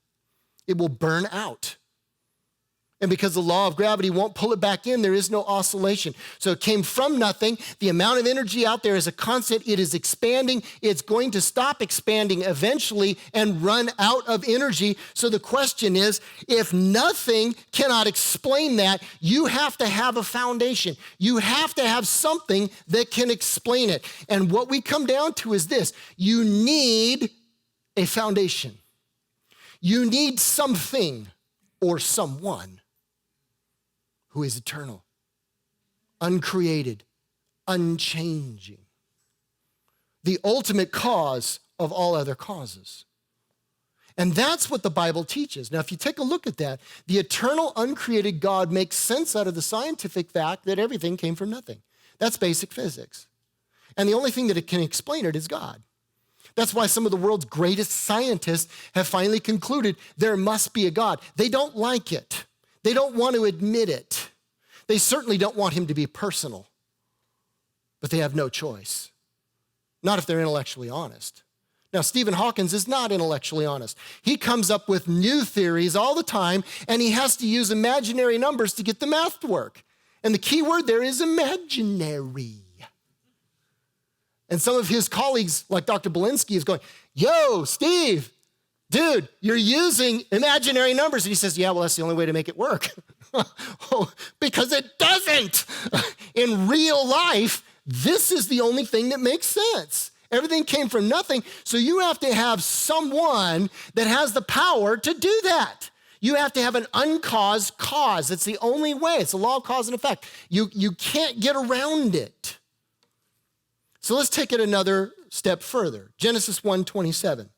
It will burn out. And because the law of gravity won't pull it back in, there is no oscillation. So it came from nothing. The amount of energy out there is a constant. It is expanding. It's going to stop expanding eventually and run out of energy. So the question is, if nothing cannot explain that, you have to have a foundation. You have to have something that can explain it. And what we come down to is this. You need a foundation. You need something or someone who is eternal, uncreated, unchanging, the ultimate cause of all other causes. And that's what the Bible teaches. Now, if you take a look at that, the eternal, uncreated God makes sense out of the scientific fact that everything came from nothing. That's basic physics. And the only thing that it can explain it is God. That's why some of the world's greatest scientists have finally concluded there must be a God. They don't like it. They don't want to admit it. They certainly don't want him to be personal. But they have no choice. Not if they're intellectually honest. Now, Stephen Hawkins is not intellectually honest. He comes up with new theories all the time, and he has to use imaginary numbers to get the math to work. And the key word there is imaginary. And some of his colleagues, like Dr. Belinsky, is going, yo, Steve, dude, you're using imaginary numbers. And he says, yeah, well, that's the only way to make it work. Because it doesn't. In real life, this is the only thing that makes sense. Everything came from nothing, so you have to have someone that has the power to do that. You have to have an uncaused cause. It's the only way. It's the law of cause and effect. You can't get around it. So let's take it another step further. Genesis 1:27.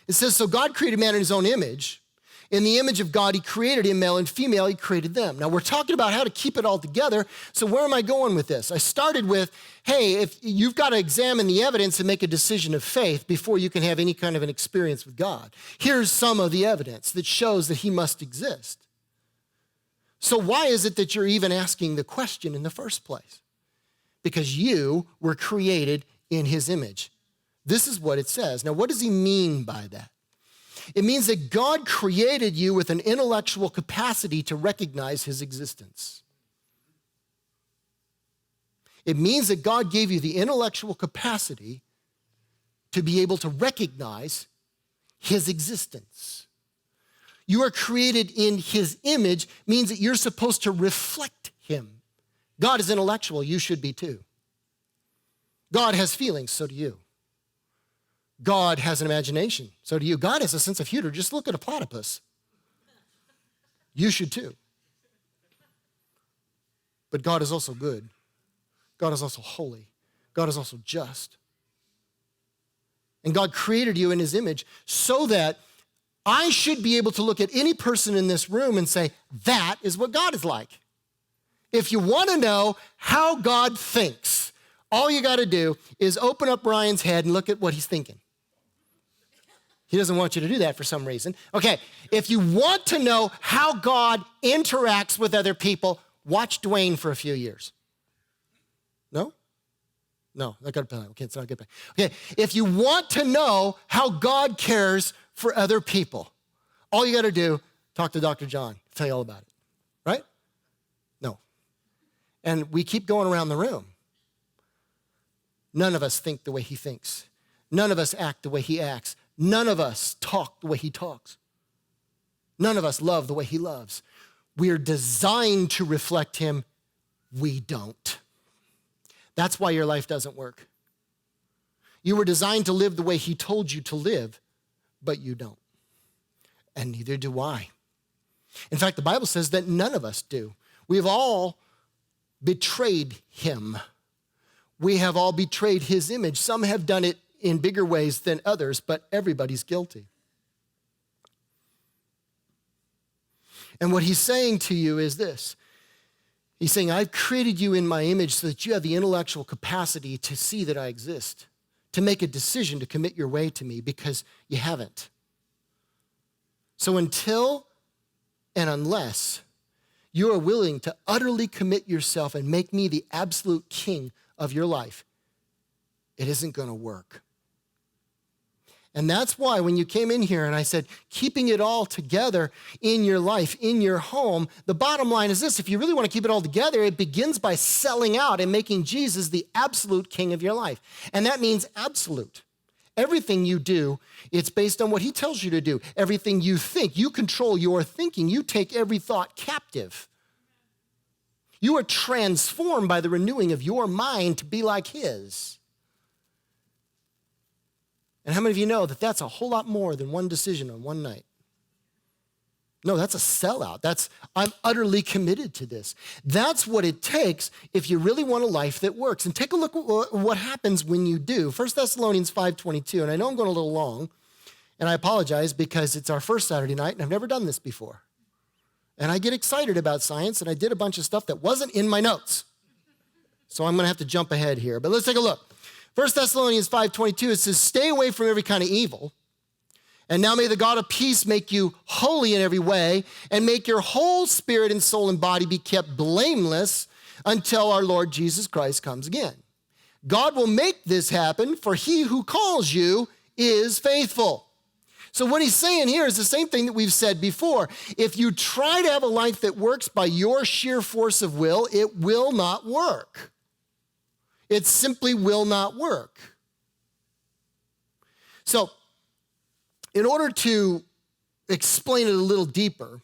It says, so God created man in his own image. In the image of God, he created him, male and female, he created them. Now, we're talking about how to keep it all together. So where am I going with this? I started with, hey, if you've got to examine the evidence and make a decision of faith before you can have any kind of an experience with God. Here's some of the evidence that shows that he must exist. So why is it that you're even asking the question in the first place? Because you were created in his image. This is what it says. Now, what does he mean by that? It means that God created you with an intellectual capacity to recognize his existence. It means that God gave you the intellectual capacity to be able to recognize his existence. You are created in his image means that you're supposed to reflect him. God is intellectual, you should be too. God has feelings, so do you. God has an imagination, so do you. God has a sense of humor. Just look at a platypus. You should too. But God is also good. God is also holy. God is also just. And God created you in his image so that I should be able to look at any person in this room and say, that is what God is like. If you want to know how God thinks, all you got to do is open up Ryan's head and look at what he's thinking. He doesn't want you to do that for some reason. Okay, if you want to know how God interacts with other people, watch Dwayne for a few years. No? No, not good. Okay, it's not good. Okay, if you want to know how God cares for other people, all you got to do, talk to Dr. John, tell you all about it, right? No. And we keep going around the room. None of us think the way he thinks. None of us act the way he acts. None of us talk the way he talks. None of us love the way he loves. We're designed to reflect him. We don't. That's why your life doesn't work. You were designed to live the way he told you to live, but you don't. And neither do I. In fact, the Bible says that none of us do. We've all betrayed him. We have all betrayed his image. Some have done it in bigger ways than others, but everybody's guilty. And what he's saying to you is this. He's saying, I've created you in my image so that you have the intellectual capacity to see that I exist, to make a decision to commit your way to me, because you haven't. So until and unless you are willing to utterly commit yourself and make me the absolute king of your life, it isn't going to work. And that's why when you came in here and I said, keeping it all together in your life, in your home, the bottom line is this: if you really want to keep it all together, it begins by selling out and making Jesus the absolute king of your life. And that means absolute. Everything you do, it's based on what he tells you to do. Everything you think, you control your thinking. You take every thought captive. You are transformed by the renewing of your mind to be like his. And how many of you know that that's a whole lot more than one decision on one night? No, that's a sellout. I'm utterly committed to this. That's what it takes if you really want a life that works. And take a look at what happens when you do. 1 Thessalonians 5:22, and I know I'm going a little long, and I apologize because it's our first Saturday night, and I've never done this before. And I get excited about science, and I did a bunch of stuff that wasn't in my notes. So I'm going to have to jump ahead here. But let's take a look. 1 Thessalonians 5:22, it says, stay away from every kind of evil And now may the God of peace make you holy in every way and make your whole spirit and soul and body be kept blameless until our Lord Jesus Christ comes again. God will make this happen, for he who calls you is faithful. So what he's saying here is the same thing that we've said before. If you try to have a life that works by your sheer force of will, it will not work. It simply will not work. So, in order to explain it a little deeper,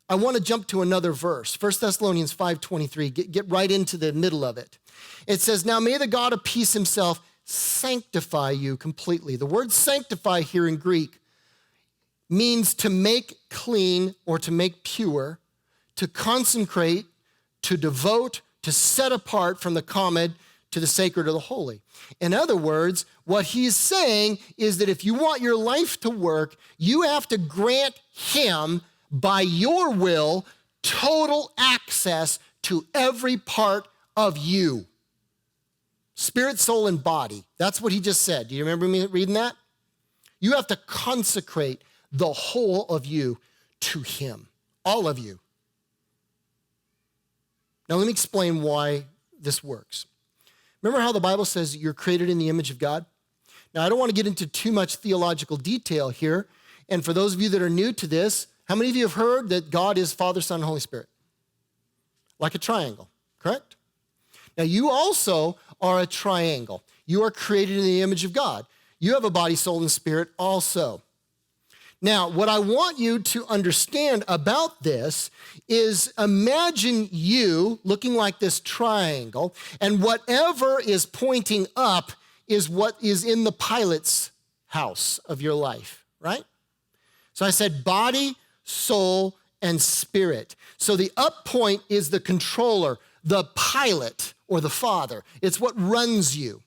I want to jump to another verse, 1 Thessalonians 5:23. Get right into the middle of it. It says, now may the God of peace himself sanctify you completely. The word sanctify here in Greek means to make clean or to make pure, to consecrate, to devote, to set apart from the common to the sacred or the holy. In other words, what he's saying is that if you want your life to work, you have to grant him, by your will, total access to every part of you. Spirit, soul, and body. That's what he just said. Do you remember me reading that? You have to consecrate the whole of you to him. All of you. Now let me explain why this works. Remember how the Bible says you're created in the image of God? Now, I don't want to get into too much theological detail here. And for those of you that are new to this, how many of you have heard that God is Father, Son, and Holy Spirit? Like a triangle, correct? Now, you also are a triangle. You are created in the image of God. You have a body, soul, and spirit also. Now, what I want you to understand about this is imagine you looking like this triangle, and whatever is pointing up is what is in the pilot's house of your life, right? So I said body, soul, and spirit. So the up point is the controller, the pilot, or the father. It's what runs you.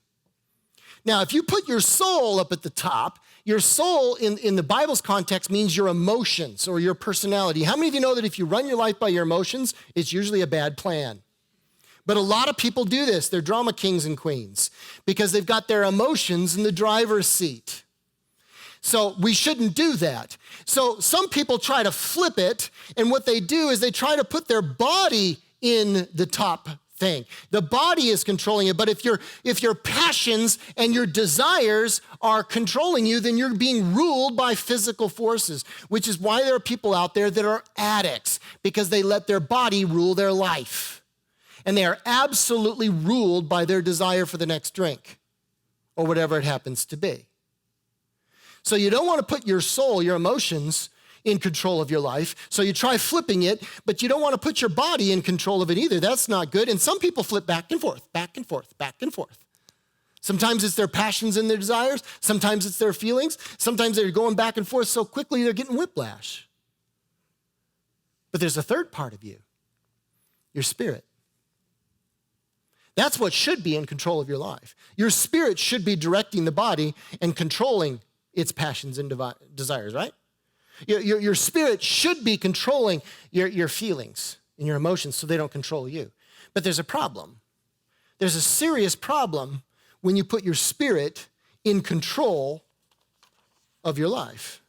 Now, if you put your soul up at the top, your soul in the Bible's context means your emotions or your personality. How many of you know that if you run your life by your emotions, it's usually a bad plan? But a lot of people do this. They're drama kings and queens because they've got their emotions in the driver's seat. So we shouldn't do that. So some people try to flip it, and what they do is they try to put their body in the top thing. The body is controlling it, but if your passions and your desires are controlling you, then you're being ruled by physical forces, which is why there are people out there that are addicts, because they let their body rule their life. And they are absolutely ruled by their desire for the next drink or whatever it happens to be. So you don't want to put your soul, your emotions, in control of your life. So you try flipping it, but you don't want to put your body in control of it either. That's not good. And some people flip back and forth, back and forth, back and forth. Sometimes it's their passions and their desires. Sometimes it's their feelings. Sometimes they're going back and forth so quickly they're getting whiplash. But there's a third part of you, your spirit. That's what should be in control of your life. Your spirit should be directing the body and controlling its passions and desires, right? Your spirit should be controlling your feelings and your emotions so they don't control you. But there's a problem. There's a serious problem when you put your spirit in control of your life.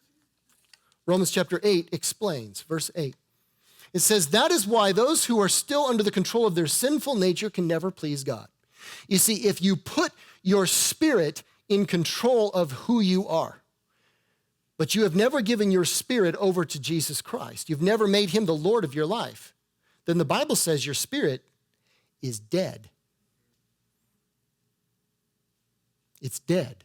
Romans chapter 8 explains, verse 8. It says, that is why those who are still under the control of their sinful nature can never please God. You see, if you put your spirit in control of who you are, but you have never given your spirit over to Jesus Christ, you've never made him the Lord of your life, then the Bible says your spirit is dead. It's dead.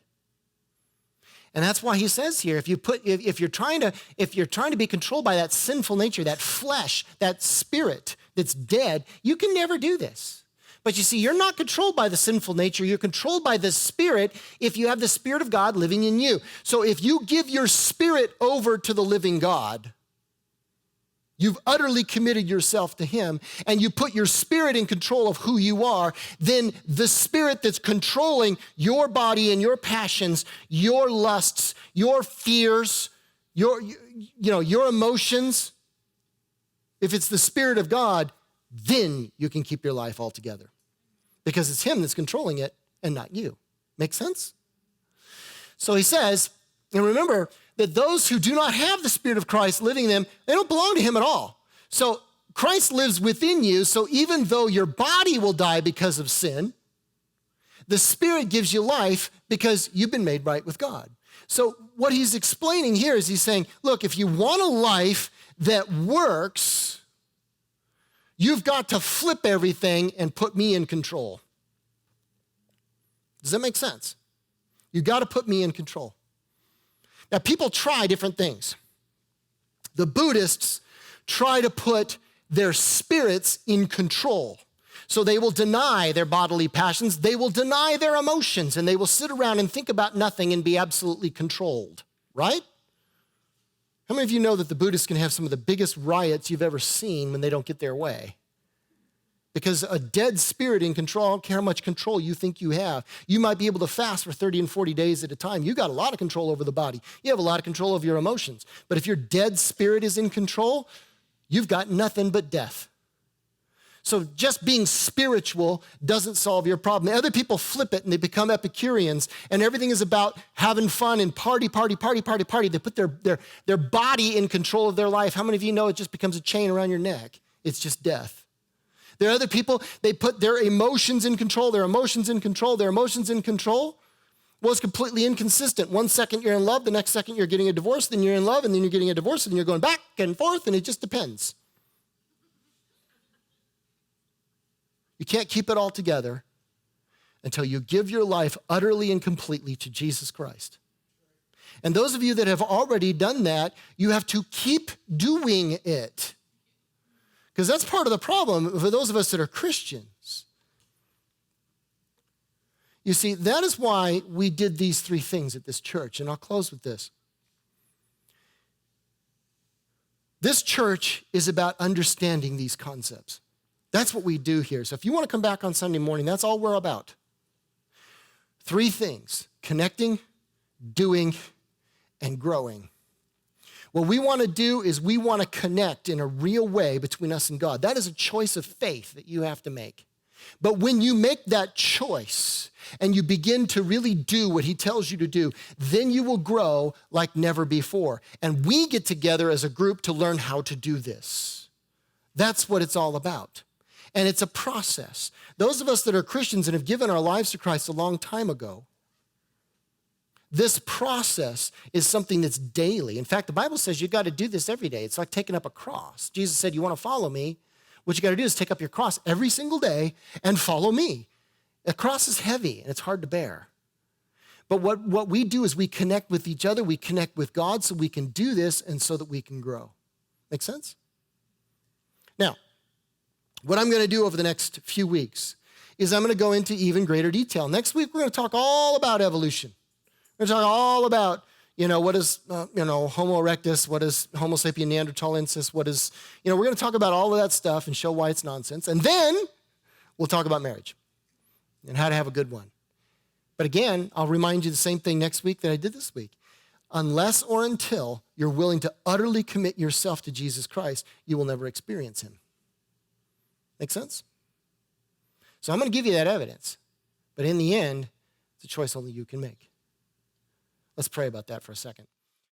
And that's why he says here, if you're trying to be controlled by that sinful nature, that flesh, that spirit that's dead, you can never do this. But you see, you're not controlled by the sinful nature. You're controlled by the Spirit if you have the Spirit of God living in you. So if you give your spirit over to the living God, you've utterly committed yourself to him, and you put your spirit in control of who you are, then the spirit that's controlling your body and your passions, your lusts, your fears, your emotions, if it's the Spirit of God, then you can keep your life all together because it's him that's controlling it and not you. Make sense? So he says, and remember that those who do not have the Spirit of Christ living in them, they don't belong to him at all. So Christ lives within you, so even though your body will die because of sin, the Spirit gives you life because you've been made right with God. So what he's explaining here is he's saying, look, if you want a life that works, you've got to flip everything and put me in control. Does that make sense? You got to put me in control. Now, people try different things. The Buddhists try to put their spirits in control. So they will deny their bodily passions, they will deny their emotions, and they will sit around and think about nothing and be absolutely controlled, right? How many of you know that the Buddhists can have some of the biggest riots you've ever seen when they don't get their way? Because a dead spirit in control, I don't care how much control you think you have. You might be able to fast for 30 and 40 days at a time. You got a lot of control over the body. You have a lot of control over your emotions. But if your dead spirit is in control, you've got nothing but death. So just being spiritual doesn't solve your problem. Other people flip it and they become Epicureans, and everything is about having fun and party. They put their body in control of their life. How many of you know it just becomes a chain around your neck? It's just death. There are other people, they put their emotions in control, their emotions in control. Well, it's completely inconsistent. One second you're in love, the next second you're getting a divorce, then you're in love, and then you're getting a divorce, and you're going back and forth, and it just depends. You can't keep it all together until you give your life utterly and completely to Jesus Christ. And those of you that have already done that, you have to keep doing it. Because that's part of the problem for those of us that are Christians. You see, that is why we did these three things at this church, and I'll close with this. This church is about understanding these concepts. That's what we do here. So if you want to come back on Sunday morning, that's all we're about. Three things: connecting, doing, and growing. What we want to do is we want to connect in a real way between us and God. That is a choice of faith that you have to make. But when you make that choice and you begin to really do what he tells you to do, then you will grow like never before. And we get together as a group to learn how to do this. That's what it's all about. And it's a process. Those of us that are Christians and have given our lives to Christ a long time ago, this process is something that's daily. In fact, the Bible says you've got to do this every day. It's like taking up a cross. Jesus said, you want to follow me? What you got to do is take up your cross every single day and follow me. A cross is heavy and it's hard to bear. But what we do is we connect with each other, we connect with God so we can do this and so that we can grow. Make sense? Now, what I'm going to do over the next few weeks is I'm going to go into even greater detail. Next week, we're going to talk all about evolution. We're going to talk all about, what is, Homo erectus, what is Homo sapien neanderthalensis, we're going to talk about all of that stuff and show why it's nonsense. And then we'll talk about marriage and how to have a good one. But again, I'll remind you the same thing next week that I did this week. Unless or until you're willing to utterly commit yourself to Jesus Christ, you will never experience him. Make sense? So I'm going to give you that evidence. But in the end, it's a choice only you can make. Let's pray about that for a second.